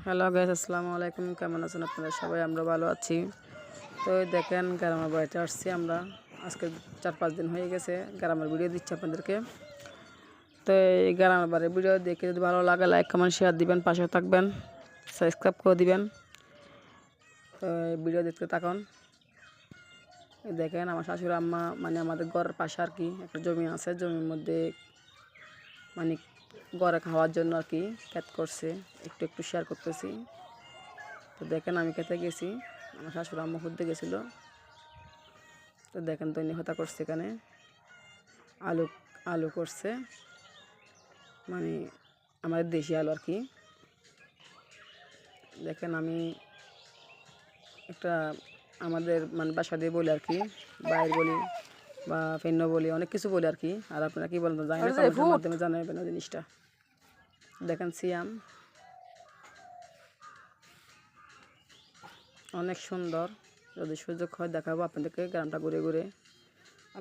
Hello guys, আসসালামু আলাইকুম। কেমন আছেন আপনারা সবাই? আমরা ভালো আছি। তো দেখেন গ্রামের বাড়িতে আসছি আমরা। আজকে 4-5 দিন হয়ে গেছে গ্রামের ভিডিও দিচ্ছি আপনাদেরকে। তো এই গ্রামের বাড়ির ভিডিও দেখে যদি ভালো লাগে লাইক কমেন্ট শেয়ার দিবেন, পাশে থাকবেন, সাবস্ক্রাইব করে দিবেন। তো এই ভিডিও দেখতে থাকুন। দেখেন আমার শাশুড়ি আম্মা মানে আমাদের ঘরের পাশে আর কি একটা জমি আছে, জমির মধ্যে মানে ঘরে খাওয়ার জন্য আর কি ক্ষেত করছে, একটু একটু শেয়ার করতেছি। তো দেখেন আমি খেতে গেছি, আমার শাশুড়ি আম্মা খুঁজতে গেছিলো। তো দেখেন দৈনিক হতা করছে, এখানে আলু আলু করছে, মানে আমাদের দেশি আলু আর কি। দেখেন আমি একটা আমাদের মানে বাসা দিয়ে বলি আর কি, বাইর বলি বা ফেন্ন বলি, অনেক কিছু বলি আর কি। আর আপনারা কী বলেন জানি না, কমেন্টের মাধ্যমে জানাবেন ওই জিনিসটা। দেখেন সিয়াম অনেক সুন্দর, যদি সুযোগ হয় দেখাবো আপনাদেরকে গ্রামটা ঘুরে ঘুরে।